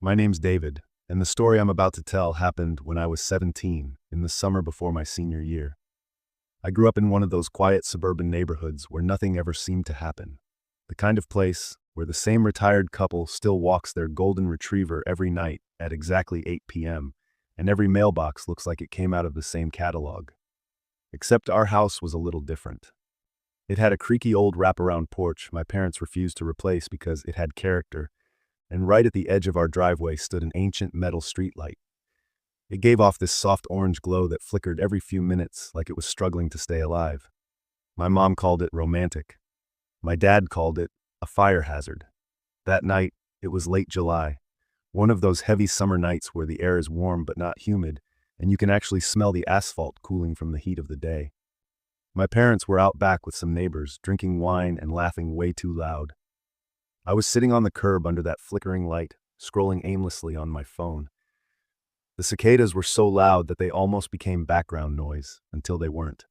My name's David, and the story I'm about to tell happened when I was 17, in the summer before my senior year. I grew up in one of those quiet suburban neighborhoods where nothing ever seemed to happen. The kind of place where the same retired couple still walks their golden retriever every night at exactly 8 p.m., and every mailbox looks like it came out of the same catalog. Except our house was a little different. It had a creaky old wraparound porch my parents refused to replace because it had character, and right at the edge of our driveway stood an ancient metal streetlight. It gave off this soft orange glow that flickered every few minutes like it was struggling to stay alive. My mom called it romantic. My dad called it a fire hazard. That night, it was late July, one of those heavy summer nights where the air is warm but not humid, and you can actually smell the asphalt cooling from the heat of the day. My parents were out back with some neighbors, drinking wine and laughing way too loud. I was sitting on the curb under that flickering light, scrolling aimlessly on my phone. The cicadas were so loud that they almost became background noise, until they weren't.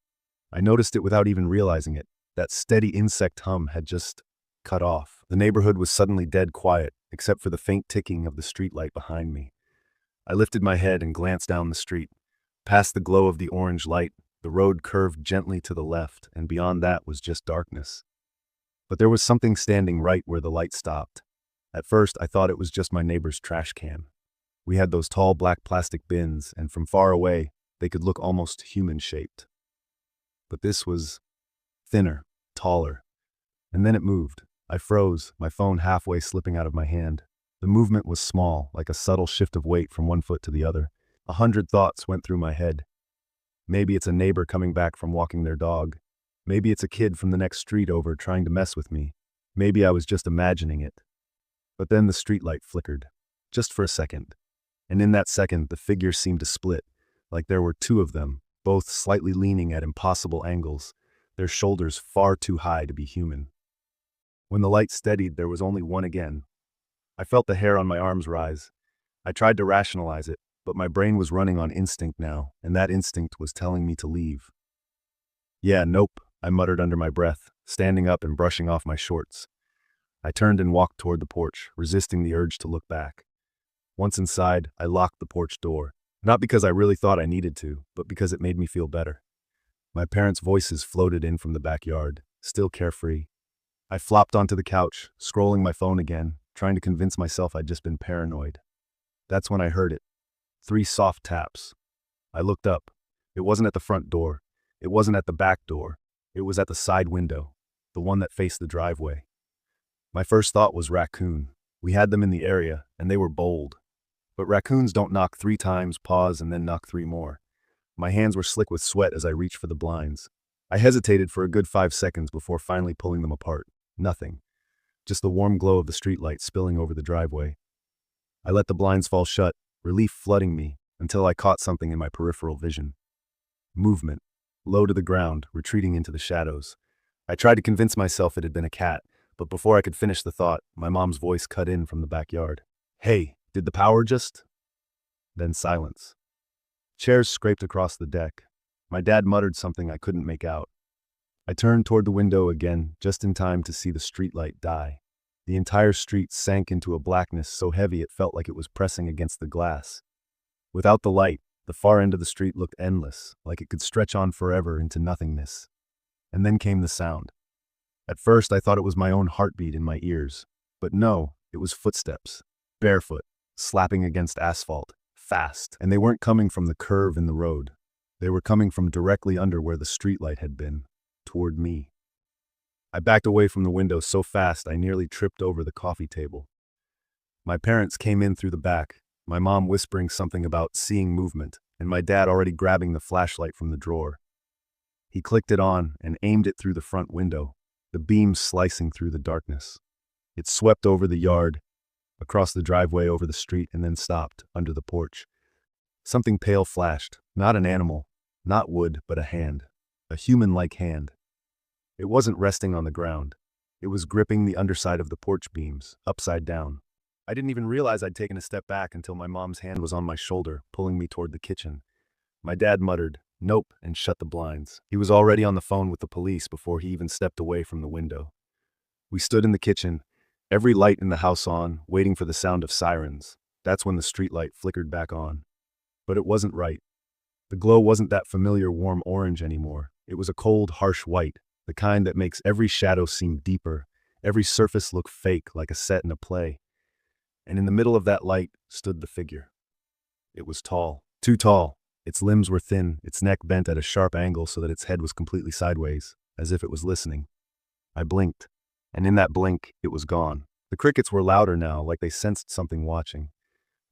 I noticed it without even realizing it. That steady insect hum had just cut off. The neighborhood was suddenly dead quiet, except for the faint ticking of the streetlight behind me. I lifted my head and glanced down the street. Past the glow of the orange light, the road curved gently to the left, and beyond that was just darkness. But there was something standing right where the light stopped. At first, I thought it was just my neighbor's trash can. We had those tall black plastic bins, and from far away, they could look almost human-shaped. But this was thinner, taller. And then it moved. I froze, my phone halfway slipping out of my hand. The movement was small, like a subtle shift of weight from one foot to the other. 100 thoughts went through my head. Maybe it's a neighbor coming back from walking their dog. Maybe it's a kid from the next street over trying to mess with me. Maybe I was just imagining it. But then the streetlight flickered, just for a second. And in that second, the figure seemed to split, like there were two of them, both slightly leaning at impossible angles, their shoulders far too high to be human. When the light steadied, there was only one again. I felt the hair on my arms rise. I tried to rationalize it, but my brain was running on instinct now, and that instinct was telling me to leave. "Yeah, nope," I muttered under my breath, standing up and brushing off my shorts. I turned and walked toward the porch, resisting the urge to look back. Once inside, I locked the porch door, not because I really thought I needed to, but because it made me feel better. My parents' voices floated in from the backyard, still carefree. I flopped onto the couch, scrolling my phone again, trying to convince myself I'd just been paranoid. That's when I heard it. 3 soft taps. I looked up. It wasn't at the front door. It wasn't at the back door. It was at the side window, the one that faced the driveway. My first thought was raccoon. We had them in the area, and they were bold. But raccoons don't knock 3 times, pause, and then knock 3 more. My hands were slick with sweat as I reached for the blinds. I hesitated for a good 5 seconds before finally pulling them apart. Nothing. Just the warm glow of the streetlight spilling over the driveway. I let the blinds fall shut, relief flooding me, until I caught something in my peripheral vision. Movement. Low to the ground, retreating into the shadows. I tried to convince myself it had been a cat, but before I could finish the thought, my mom's voice cut in from the backyard. "Hey, did the power just—" Then silence. Chairs scraped across the deck. My dad muttered something I couldn't make out. I turned toward the window again, just in time to see the streetlight die. The entire street sank into a blackness so heavy it felt like it was pressing against the glass. Without the light, the far end of the street looked endless, like it could stretch on forever into nothingness. And then came the sound. At first, I thought it was my own heartbeat in my ears. But no, it was footsteps. Barefoot, slapping against asphalt, fast. And they weren't coming from the curve in the road. They were coming from directly under where the streetlight had been, toward me. I backed away from the window so fast I nearly tripped over the coffee table. My parents came in through the back, my mom whispering something about seeing movement, and my dad already grabbing the flashlight from the drawer. He clicked it on and aimed it through the front window, the beam slicing through the darkness. It swept over the yard, across the driveway, over the street, and then stopped under the porch. Something pale flashed, not an animal, not wood, but a hand, a human-like hand. It wasn't resting on the ground. It was gripping the underside of the porch beams, upside down. I didn't even realize I'd taken a step back until my mom's hand was on my shoulder, pulling me toward the kitchen. My dad muttered, "Nope," and shut the blinds. He was already on the phone with the police before he even stepped away from the window. We stood in the kitchen, every light in the house on, waiting for the sound of sirens. That's when the streetlight flickered back on. But it wasn't right. The glow wasn't that familiar warm orange anymore. It was a cold, harsh white, the kind that makes every shadow seem deeper, every surface look fake like a set in a play. And in the middle of that light stood the figure. It was tall, too tall. Its limbs were thin, its neck bent at a sharp angle so that its head was completely sideways, as if it was listening. I blinked, and in that blink, it was gone. The crickets were louder now, like they sensed something watching.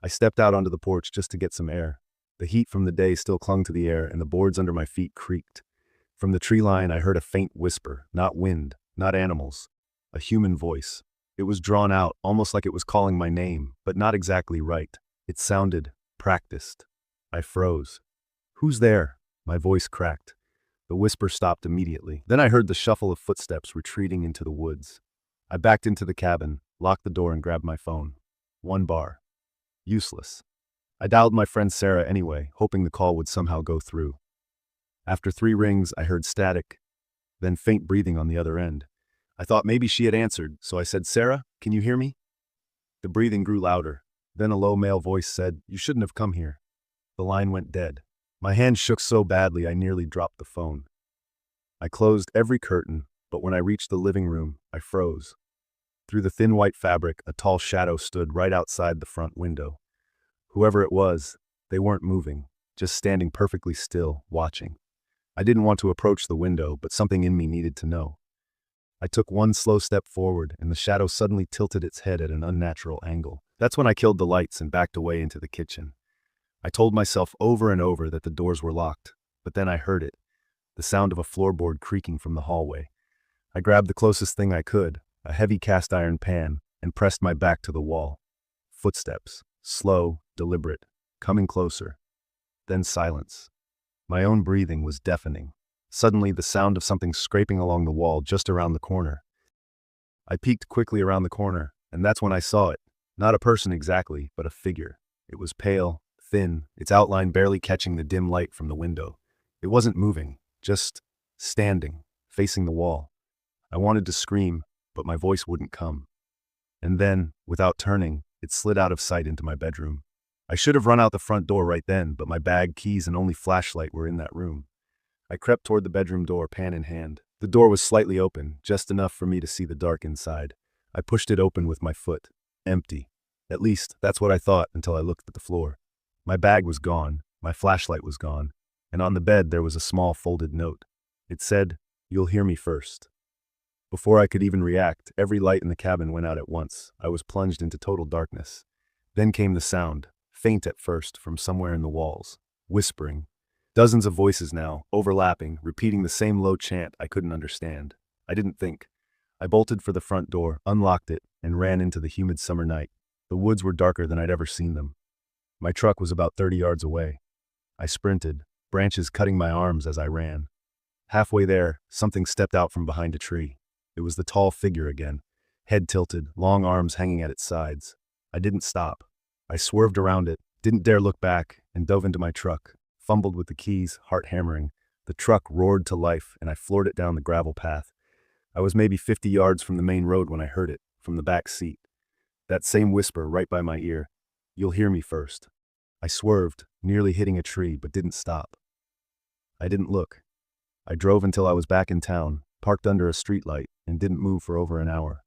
I stepped out onto the porch just to get some air. The heat from the day still clung to the air, and the boards under my feet creaked. From the tree line, I heard a faint whisper, not wind, not animals, a human voice. It was drawn out, almost like it was calling my name, but not exactly right. It sounded practiced. I froze. "Who's there?" My voice cracked. The whisper stopped immediately. Then I heard the shuffle of footsteps retreating into the woods. I backed into the cabin, locked the door, and grabbed my phone. 1 bar. Useless. I dialed my friend Sarah anyway, hoping the call would somehow go through. After 3 rings, I heard static, then faint breathing on the other end. I thought maybe she had answered, so I said, "Sarah, can you hear me?" The breathing grew louder. Then a low male voice said, "You shouldn't have come here." The line went dead. My hand shook so badly I nearly dropped the phone. I closed every curtain, but when I reached the living room, I froze. Through the thin white fabric, a tall shadow stood right outside the front window. Whoever it was, they weren't moving, just standing perfectly still, watching. I didn't want to approach the window, but something in me needed to know. I took 1 slow step forward, and the shadow suddenly tilted its head at an unnatural angle. That's when I killed the lights and backed away into the kitchen. I told myself over and over that the doors were locked, but then I heard it, the sound of a floorboard creaking from the hallway. I grabbed the closest thing I could, a heavy cast iron pan, and pressed my back to the wall. Footsteps, slow, deliberate, coming closer. Then silence. My own breathing was deafening. Suddenly, the sound of something scraping along the wall just around the corner. I peeked quickly around the corner, and that's when I saw it. Not a person exactly, but a figure. It was pale, thin, its outline barely catching the dim light from the window. It wasn't moving, just standing, facing the wall. I wanted to scream, but my voice wouldn't come. And then, without turning, it slid out of sight into my bedroom. I should have run out the front door right then, but my bag, keys, and only flashlight were in that room. I crept toward the bedroom door, pan in hand. The door was slightly open, just enough for me to see the dark inside. I pushed it open with my foot. Empty. At least, that's what I thought until I looked at the floor. My bag was gone, my flashlight was gone, and on the bed there was a small folded note. It said, "You'll hear me first." Before I could even react, every light in the cabin went out at once. I was plunged into total darkness. Then came the sound, faint at first, from somewhere in the walls. Whispering. Dozens of voices now, overlapping, repeating the same low chant I couldn't understand. I didn't think. I bolted for the front door, unlocked it, and ran into the humid summer night. The woods were darker than I'd ever seen them. My truck was about 30 yards away. I sprinted, branches cutting my arms as I ran. Halfway there, something stepped out from behind a tree. It was the tall figure again, head tilted, long arms hanging at its sides. I didn't stop. I swerved around it, didn't dare look back, and dove into my truck, fumbled with the keys, heart hammering. The truck roared to life, and I floored it down the gravel path. I was maybe 50 yards from the main road when I heard it, from the back seat. That same whisper right by my ear. "You'll hear me first." I swerved, nearly hitting a tree, but didn't stop. I didn't look. I drove until I was back in town, parked under a streetlight, and didn't move for over an hour.